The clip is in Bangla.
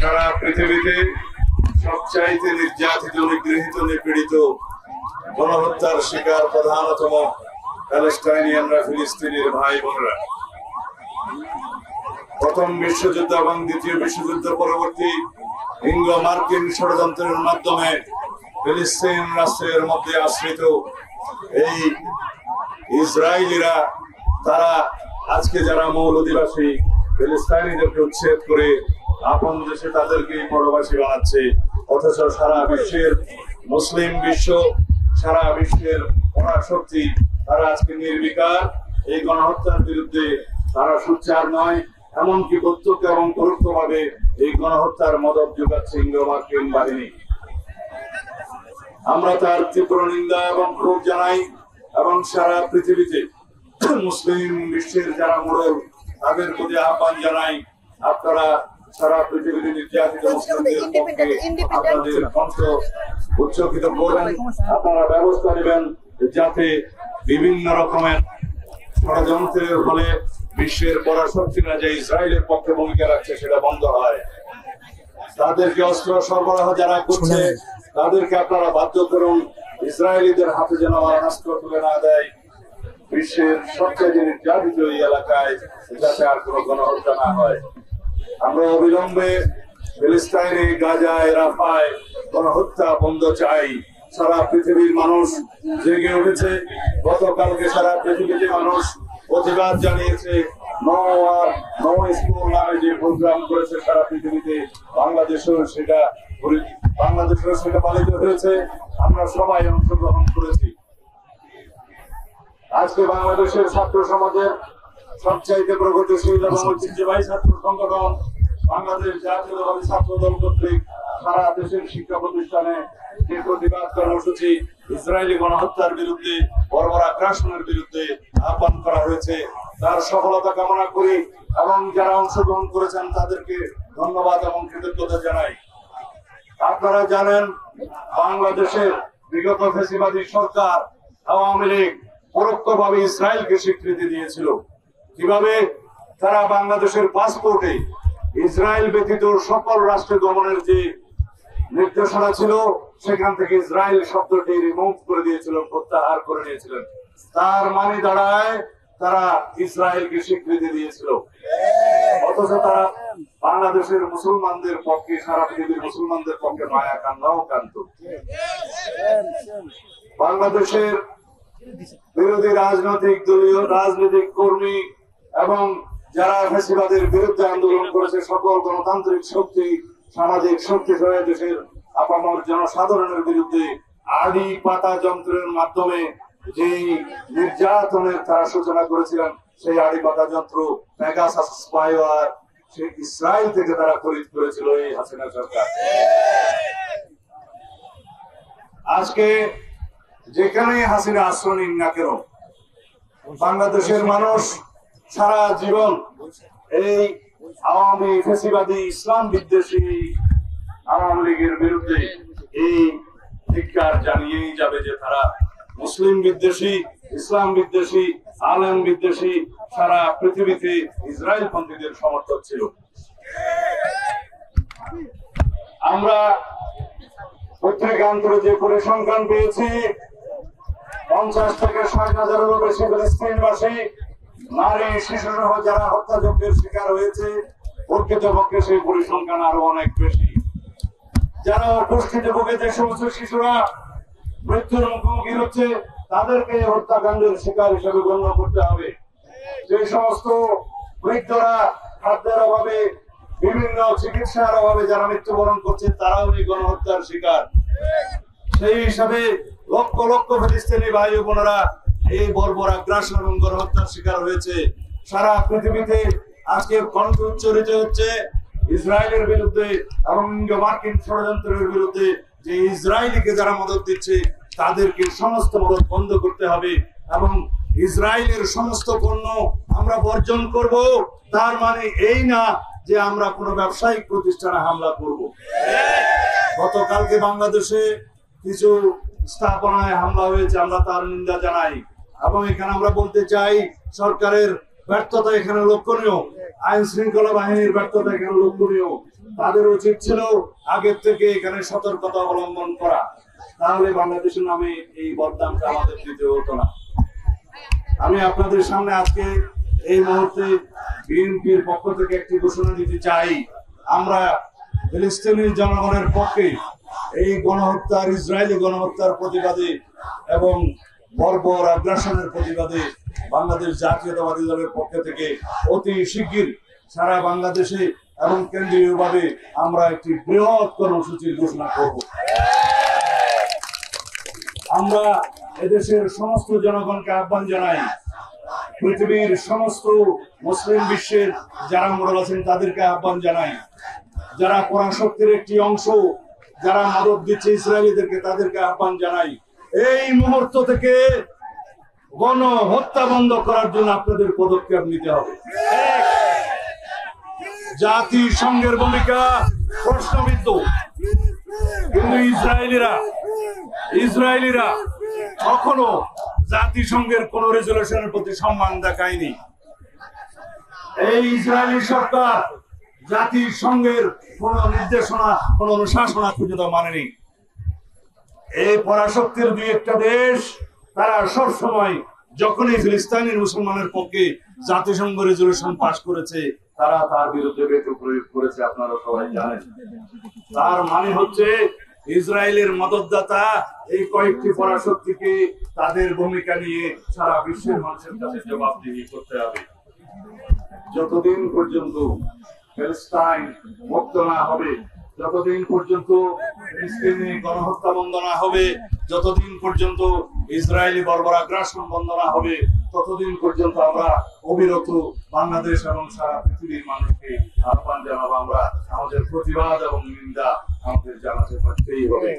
সারা পৃথিবীতে সবচাইতে নির্যাতিত, নিগৃহীত, নিপীড়িত, গণহত্যার শিকার প্রধানতম প্যালেস্টাইনিয়ানরা, ফিলিস্তিনের ভাই বোনরা। প্রথম বিশ্বযুদ্ধ এবং দ্বিতীয় বিশ্বযুদ্ধ পরবর্তী ইঙ্গো মার্কিন ষড়যন্ত্রের মাধ্যমে ফিলিস্তিন রাষ্ট্রের মধ্যে আশ্রিত এই ইসরায়েলিরা, তারা আজকে যারা মূল অধিবাসী ফিলিস্তিনিদেরকে উচ্ছেদ করে আপন দেশে তাদেরকে পরবাসী বানাচ্ছে, অথচ সারা বিশ্বের মুসলিম বিশ্ব, সারা বিশ্বের পরাশক্তি তারা আজকে নির্বিকার এই গণহত্যার বিরুদ্ধে। তারা সোচ্চার নয়, এমনকি প্রত্যক্ষ এবং পরোক্ষভাবে এই গণহত্যার মদত যোগাচ্ছে ইঙ্গো মার্কিন বাহিনী। আমরা তার তীব্র নিন্দা এবং ক্ষোভ জানাই এবং সারা পৃথিবীতে মুসলিম বিশ্বের যারা মোড়ল তাদের প্রতি আহ্বান জানাই, আপনারা সারা পৃথিবীতে নির্যাতিত মুসলিমদের পক্ষে আপনাদের কণ্ঠ উচ্চকিত করবেন। আপনারা ব্যবস্থা নেবেন যাতে বিভিন্ন রকমের ষড়যন্ত্রের ফলে বিশ্বের পরাশক্তিরা যে ইসরায়েলের পক্ষে ভূমিকা রাখছে সেটা বন্ধ হয়। তাদেরকে অস্ত্র সরবরাহ যারা করছে তাদেরকে আপনারা বাধ্য করুন ইসরায়েলিদের হাতে যেন মারণাস্ত্র তুলে না দেয়। বিশ্বের সবচেয়ে নির্যাতিত এই এলাকায় যাতে আর কোনো গণহত্যা না হয়। আমরা অবিলম্বে ফিলিস্তিনে, গাজায়, রাফায় গণহত্যা বন্ধ চাই। সারা পৃথিবীর মানুষ জেগে উঠেছে। গতকালকে সারা পৃথিবীতে মানুষ প্রতিবাদ জানিয়েছে। নো ওয়ার নো স্কুল নামে যে প্রোগ্রাম করেছে সারা পৃথিবীতে, বাংলাদেশেও সেটা পালিত হয়েছে। আমরা সবাই অংশগ্রহণ করেছি। আজকে বাংলাদেশের ছাত্র সমাজের সবচাইতে প্রগতিশীল এবং ঐতিহ্যবাহী ছাত্র সংগঠন বাংলাদেশ জাতীয়তাবাদী ছাত্র দল কর্তৃক সারা দেশের শিক্ষা প্রতিষ্ঠানে যে প্রতিবাদ কর্মসূচি ইসরায়েলি গণহত্যার বিরুদ্ধে, বর্বর আগ্রাসনের বিরুদ্ধে আহ্বান করা হয়েছে, তার সফলতা কামনা করি এবং যারা অংশগ্রহণ করেছেন তাদেরকে ধন্যবাদ এবং কৃতজ্ঞতা জানাই। আপনারা জানেন বাংলাদেশের বিগত ফ্যাসিবাদী সরকার আওয়ামী লীগ পরোক্ষভাবে ইসরায়েলকে স্বীকৃতি দিয়েছিল। কিভাবে? তারা বাংলাদেশের পাসপোর্টে ইসরায়েল ব্যতীত সকল রাষ্ট্রে গমনের যে নির্দেশনা ছিল সেখান থেকে ইসরায়েল শব্দটি রিমুভ করে দিয়েছিল, প্রত্যাহার করে নিয়েছিলেন। তার মানে দাঁড়ায় তারা ইসরায়েলকে স্বীকৃতি দিয়েছিল, অথচ তারা বাংলাদেশের মুসলমানদের পক্ষে, সারা পৃথিবীর মুসলমানদের পক্ষে মায়া কান্নাও কান্ত। বাংলাদেশের বিরোধী রাজনৈতিক দলীয় রাজনৈতিক কর্মী এবং যারা ফ্যাসিবাদের বিরুদ্ধে আন্দোলন করেছে, সকল গণতান্ত্রিক শক্তি, সামাজিক শক্তি সহ দেশের আপামর জনসাধারণের বিরুদ্ধে আড়ি পাতা যন্ত্রের মাধ্যমে যে নির্যাতনের তারা সূচনা করেছিলেন, সেই আড়ি পাতা যন্ত্র পেগাসাস স্পাইওয়ার সে ইসরায়েল থেকে তারা খরিদ করেছিল এই হাসিনা সরকার। আজকে যেখানে হাসিনা আশ্রয় নিন না কেন, বাংলাদেশের মানুষ সারা জীবন এই আওয়ামী ফ্যাসিবাদী ইসলাম বিদ্বেষী আওয়ামী লীগের বিরুদ্ধে এই ধিক্কার জানিয়েই যাবে যে তারা মুসলিম বিদ্বেষী, ইসলাম বিদ্বেষী, আলেম বিদ্বেষী, সারা পৃথিবীতে ইসরায়েল পন্থীদের সমর্থক ছিল। আমরা পত্রিকান্তরে যে পরিসংখ্যান পেয়েছি, 50 থেকে 60,000-এরও বেশি ফিলিস্তিনবাসী নারী, শিশু সহ যারা হত্যাযজ্ঞের শিকার হয়েছে, প্রকৃতপক্ষে সেই পরিসংখ্যান আরো অনেক বেশি। যারা অপুষ্টিতে ভুগে যে সমস্ত শিশুরা মৃত্যুর মুখোমুখি হচ্ছে, তাদেরকে হত্যাকাণ্ডের শিকার হিসেবে গণ্য করতে হবে। যে সমস্ত বৃদ্ধরা খাদ্যের অভাবে, বিভিন্ন চিকিৎসার অভাবে যারা মৃত্যুবরণ করছে, তারাও এই গণহত্যার শিকার। সেই হিসাবে লক্ষ লক্ষ ফিলিস্তিনি ভাই ও বোনেরা এই বর্বর আগ্রাসন এবং গণহত্যার শিকার হয়েছে। সারা পৃথিবীতে আজকে কণ্ঠ উচ্চারিত হচ্ছে ইসরায়েলের বিরুদ্ধে এবং মার্কিন ষড়যন্ত্রের বিরুদ্ধে, যে ইসরায়েলকে যারা মদত দিচ্ছে তাদেরকে সমস্ত মদত বন্ধ করতে হবে এবং ইসরায়েলের সমস্ত পণ্য আমরা বর্জন করব। তার মানে এই না যে আমরা কোনো ব্যবসায়িক প্রতিষ্ঠানে হামলা করব। গতকালকে বাংলাদেশে কিছু স্থাপনায় হামলা হয়েছে, আমরা তার নিন্দা জানাই এবং এখানে আমরা বলতে চাই সরকারের ব্যর্থতা এখানে লক্ষণীয়, আইন শৃঙ্খলা বাহিনীর ব্যর্থতা এখানে লক্ষণীয়। তাদের উচিত ছিল আগের থেকে এখানে সতর্কতা অবলম্বন করা, তাহলে বাংলাদেশের নামে এই বদনামটা আমাদের দিতে হতো না। আমি আপনাদের সামনে আজকে এই মুহূর্তে বিএনপির পক্ষ থেকে একটি ঘোষণা দিতে চাই, আমরা ফিলিস্তিনি জনগণের পক্ষে এই গণহত্যার, ইসরায়েলি গণহত্যার প্রতিবাদে এবং বর্বর আগ্রাসনের প্রতিবাদে বাংলাদেশ জাতীয়তাবাদী দলের পক্ষ থেকে অতি শিগগির সারা বাংলাদেশে এবং কেন্দ্রীয়ভাবে আমরা একটি বৃহৎ কর্মসূচির ঘোষণা করব। আমরা এদেশের সমস্ত জনগণকে আহ্বান জানাই, পৃথিবীর সমস্ত মুসলিম বিশ্বের যারা মোড়ল আছেন তাদেরকে আহ্বান জানাই, যারা পরাশক্তির একটি অংশ, যারা মদত দিচ্ছে ইসরায়েলিদেরকে, তাদেরকে আহ্বান জানাই, এই মুহূর্ত থেকে গণহত্যা বন্ধ করার জন্য আপনাদের পদক্ষেপ নিতে হবে। জাতিসংঘের ভূমিকা প্রশ্নবিদ্ধ, কিন্তু ইসরায়েলিরা কখনো জাতিসংঘের কোন রেজলিউশনের প্রতি সম্মান দেখায়নি। এই ইসরায়েলি সরকার জাতিসংঘের কোন নির্দেশনা, কোন অনুশাসনা পর্যন্ত মানেনি। এই পরাশক্তির দুই একটা দেশ তারা সবসময় যখনই ফিলিস্তিনের মুসলমানের পক্ষে জাতিসংঘ রেজলিউশন পাশ করেছে, তারা তার বিরুদ্ধে ভেটো প্রয়োগ করেছে, আপনারা সবাই জানেন। তার মানে হচ্ছে ইসরায়েলের মদতদাতা এই কয়েকটি পরাশক্তিকে তাদের ভূমিকা নিয়ে সারা বিশ্বের মানুষের কাছে জবাবদিহি করতে হবে। যতদিন পর্যন্ত ফিলিস্তিন মুক্ত না হবে, যতদিন পর্যন্ত ফিলিস্তিনি গণহত্যা বন্ধ না হবে, যতদিন পর্যন্ত ইসরায়েলি বর্বর আগ্রাসন বন্ধ না হবে, ততদিন পর্যন্ত আমরা অবিরত বাংলাদেশ এবং সারা পৃথিবীর মানুষকে আহ্বান জানাবো, আমরা আমাদের প্রতিবাদ এবং নিন্দা আমাদের জানাতে পারতেই হবে।